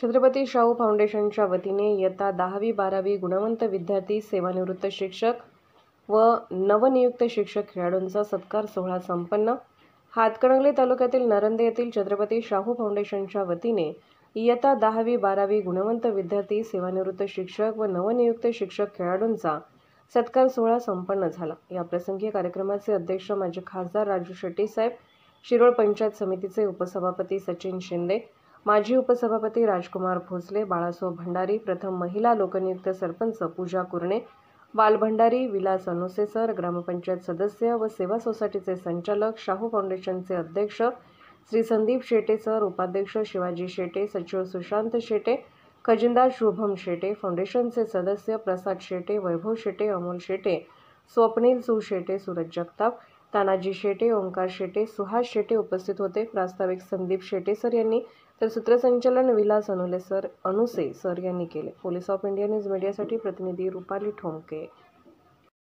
छत्रपती शाहू फाउंडेशनच्या वतीने इयत्ता 10वी-12वी गुणवंत विद्यार्थी, सेवानिवृत्त शिक्षक व नवनियुक्त शिक्षक खेळाडूंचा सत्कार सोहळा संपन्न. हातकणंगले तालुक्यातील नरंदे येथील छत्रपती शाहू फाउंडेशनच्या वतीने इयत्ता 10वी-12वी गुणवंत विद्यार्थी, सेवानिवृत्त शिक्षक व नवनियुक्त शिक्षक खेळाडूंचा सत्कार सोहळा संपन्न झाला. या प्रसंगी कार्यक्रमाचे अध्यक्ष माजी खासदार राजू शेट्टी साहेब, शिरोळ पंचायत समितीचे उपसभापती सचिन शिंदे, माजी उपसभापती राजकुमार भोसले, बाळासाहेब भंडारी, प्रथम महिला लोकनियुक्त सरपंच पूजा कुरणे, बाल भंडारी, विलास अनुसे सर, ग्रामपंचायत सदस्य व सेवा सोसायटीचे संचालक, शाहू फाउंडेशनचे अध्यक्ष श्री संदीप शेटे सर, उपाध्यक्ष शिवाजी शेटे, सचिव सुशांत शेटे, खजिनदार शुभम शेटे, फाउंडेशनचे सदस्य प्रसाद शेटे, वैभव शेटे, अमोल शेटे, स्वप्नील शेटे, सूरज जगताप, तानाजी शेटे, ओंकार शेटे, सुहास शेटे उपस्थित होते. प्रास्ताविक संदीप शेटे सर यांनी तर सूत्रसंचालन विलास अनुसे सर यांनी केले. पोलीस ऑफ इंडिया न्यूज मीडियासाठी प्रतिनिधी रुपाली ठोंके.